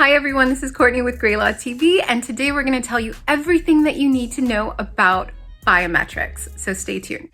Hi everyone, this is Courtney with GrayLaw TV, and today we're going to tell you everything that you need to know about biometrics, so stay tuned.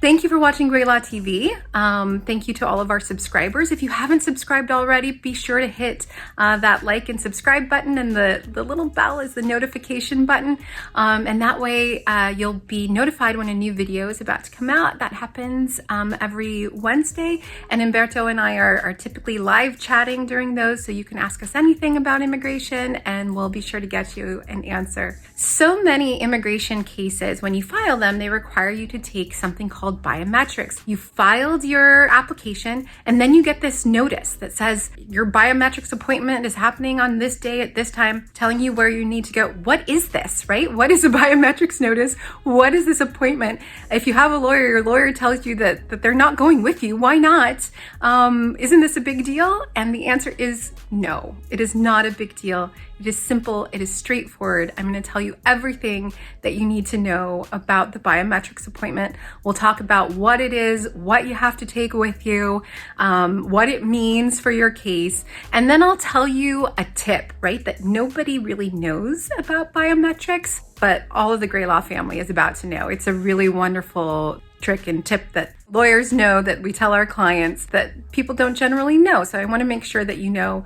Thank you for watching GrayLaw TV. Thank you to all of our subscribers. If you haven't subscribed already, be sure to hit that like and subscribe button, and the little bell is the notification button. And that way you'll be notified when a new video is about to come out. That happens every Wednesday. And Humberto and I are typically live chatting during those, so you can ask us anything about immigration and we'll be sure to get you an answer. So many immigration cases, when you file them, they require you to take something called biometrics. You filed your application and then you get this notice that says your biometrics appointment is happening on this day at this time, telling you where you need to go. What is this, right? What is a biometrics notice? What is this appointment? If you have a lawyer, your lawyer tells you that they're not going with you. Why not? Isn't this a big deal? And the answer is no, it is not a big deal. It is simple, it is straightforward. I'm going to tell you everything that you need to know about the biometrics appointment. We'll talk about what it is, what you have to take with you, what it means for your case, and then I'll tell you a tip, right, that nobody really knows about biometrics, but all of the GrayLaw family is about to know. It's a really wonderful trick and tip that lawyers know, that we tell our clients, that people don't generally know. So I want to make sure that you know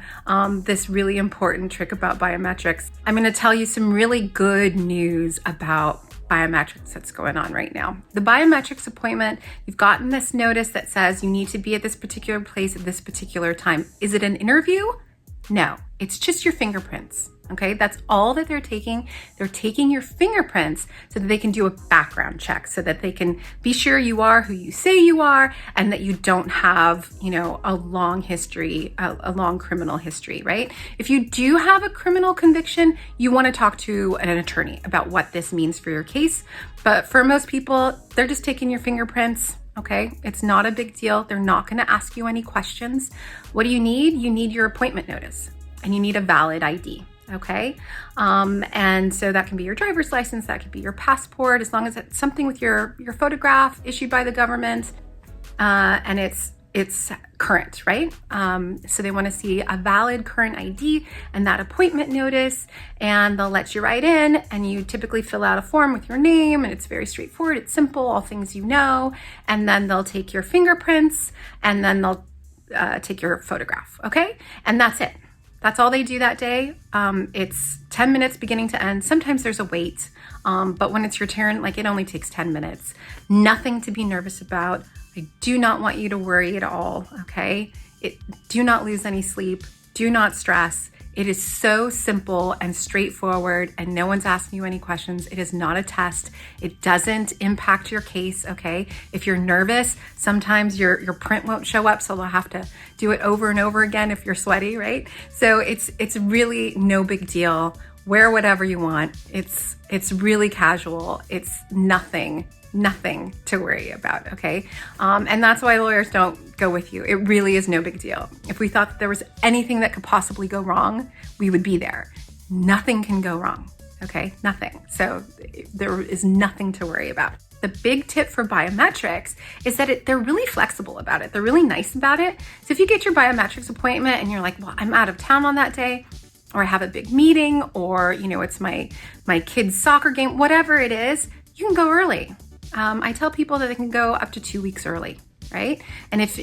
this really important trick about biometrics. I'm going to tell you some really good news about biometrics that's going on right now. The biometrics appointment, you've gotten this notice that says you need to be at this particular place at this particular time. Is it an interview? No, it's just your fingerprints. Okay, that's all that they're taking. They're taking your fingerprints so that they can do a background check, so that they can be sure you are who you say you are and that you don't have, a long history, a long criminal history, right? If you do have a criminal conviction, you want to talk to an attorney about what this means for your case. But for most people, they're just taking your fingerprints. Okay, it's not a big deal. They're not going to ask you any questions. What do you need? You need your appointment notice and you need a valid ID. Okay, and so that can be your driver's license, that could be your passport, as long as it's something with your photograph issued by the government, and it's current, right? So they want to see a valid current ID and that appointment notice, and they'll let you write in, and you typically fill out a form with your name, and it's very straightforward, it's simple, all things you know, and then they'll take your fingerprints, and then they'll take your photograph, okay? And that's it. That's all they do that day. It's 10 minutes beginning to end. Sometimes there's a wait, but when it's your turn, it only takes 10 minutes. Nothing to be nervous about. I do not want you to worry at all, okay? Do not lose any sleep. Do not stress. It is so simple and straightforward, and no one's asking you any questions. It is not a test. It doesn't impact your case, okay? If you're nervous, sometimes your print won't show up, so they'll have to do it over and over again if you're sweaty, right? So it's really no big deal. Wear whatever you want. It's really casual. It's nothing to worry about, okay? And that's why lawyers don't go with you. It really is no big deal. If we thought that there was anything that could possibly go wrong, we would be there. Nothing can go wrong, okay? Nothing. So there is nothing to worry about. The big tip for biometrics is that they're really flexible about it. They're really nice about it. So if you get your biometrics appointment and you're like, well, I'm out of town on that day, or I have a big meeting, or it's my kid's soccer game, whatever it is, you can go early. I tell people that they can go up to 2 weeks early, right? And if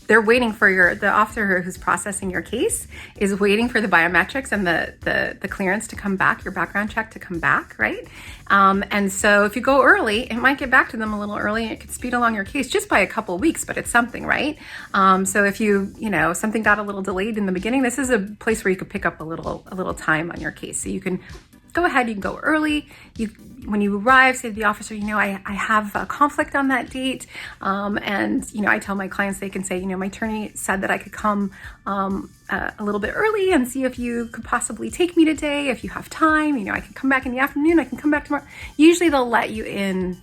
they're waiting for the officer who's processing your case is waiting for the biometrics and the clearance to come back, your background check to come back, right? And so if you go early, it might get back to them a little early, and it could speed along your case just by a couple of weeks, but it's something, right? So if something got a little delayed in the beginning, this is a place where you could pick up a little time on your case. So you can go ahead, you can go early. When you arrive, say to the officer, I have a conflict on that date. And I tell my clients, they can say, my attorney said that I could come a little bit early and see if you could possibly take me today. If you have time, I can come back in the afternoon, I can come back tomorrow. Usually they'll let you in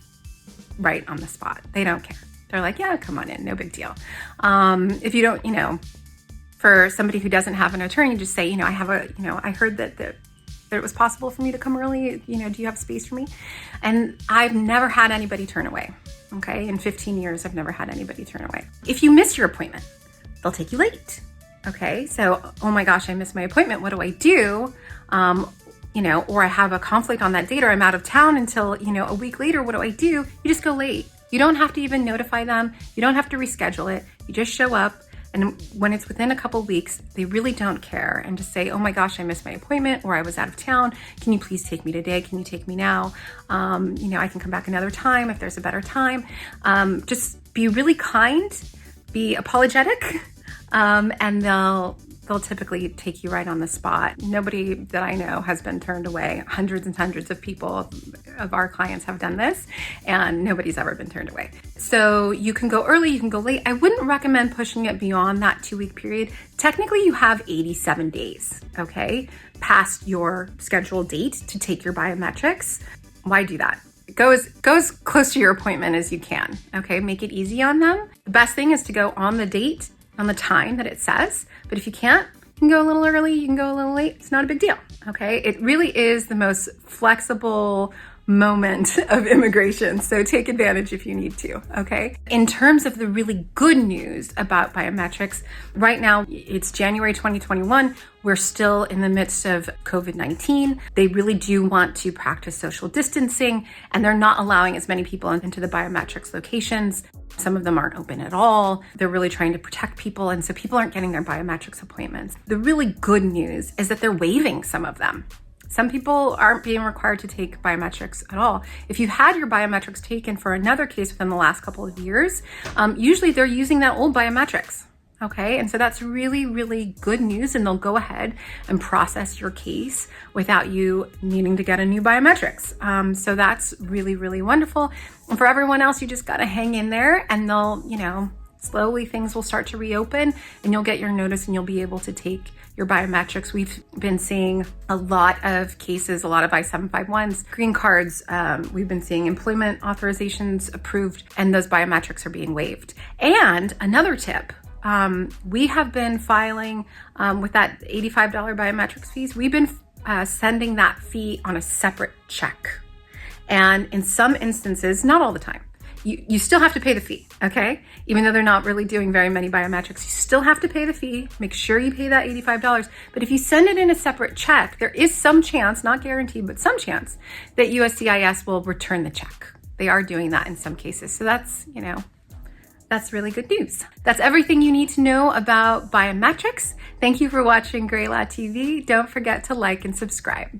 right on the spot. They don't care. They're like, yeah, come on in, no big deal. If you don't, for somebody who doesn't have an attorney, just say, I heard that that it was possible for me to come early. You know, do you have space for me? And I've never had anybody turn away. Okay, in 15 years, I've never had anybody turn away. If you miss your appointment, they'll take you late. Okay, so, oh my gosh, I missed my appointment. What do I do? You know, or I have a conflict on that date, or I'm out of town until, you know, a week later. What do I do? You just go late. You don't have to even notify them. You don't have to reschedule it. You just show up. And when it's within a couple weeks, they really don't care, and just say, oh my gosh, I missed my appointment, or I was out of town. Can you please take me today? Can you take me now? You know, I can come back another time if there's a better time. Just be really kind, be apologetic, and they'll typically take you right on the spot. Nobody that I know has been turned away. Hundreds and hundreds of people of our clients have done this, and nobody's ever been turned away. So you can go early, you can go late. I wouldn't recommend pushing it beyond that 2-week period. Technically, you have 87 days, okay, past your scheduled date to take your biometrics. Why do that? Go as close to your appointment as you can, okay? Make it easy on them. The best thing is to go on the date, on the time that it says, but if you can't, you can go a little early, you can go a little late. It's not a big deal, okay? It really is the most flexible moment of immigration, so take advantage if you need to, okay? In terms of the really good news about biometrics, right now it's January 2021. We're still in the midst of COVID-19. They really do want to practice social distancing, and they're not allowing as many people into the biometrics locations. Some of them aren't open at all. They're really trying to protect people, and so people aren't getting their biometrics appointments. The really good news is that they're waiving some of them. Some people aren't being required to take biometrics at all. If you've had your biometrics taken for another case within the last couple of years, usually they're using that old biometrics. Okay, and so that's really, really good news, and they'll go ahead and process your case without you needing to get a new biometrics. So that's really, really wonderful. And for everyone else, you just got to hang in there, and they'll, you know, slowly things will start to reopen, and you'll get your notice, and you'll be able to take your biometrics. We've been seeing a lot of cases, a lot of I-751s, green cards. We've been seeing employment authorizations approved, and those biometrics are being waived. And another tip, we have been filing with that $85 biometrics fees. We've been sending that fee on a separate check. And in some instances, not all the time, you still have to pay the fee, okay? Even though they're not really doing very many biometrics, you still have to pay the fee. Make sure you pay that $85. But if you send it in a separate check, there is some chance, not guaranteed, but some chance that USCIS will return the check. They are doing that in some cases. So that's, you know, that's really good news. That's everything you need to know about biometrics. Thank you for watching GrayLaw TV. Don't forget to like and subscribe.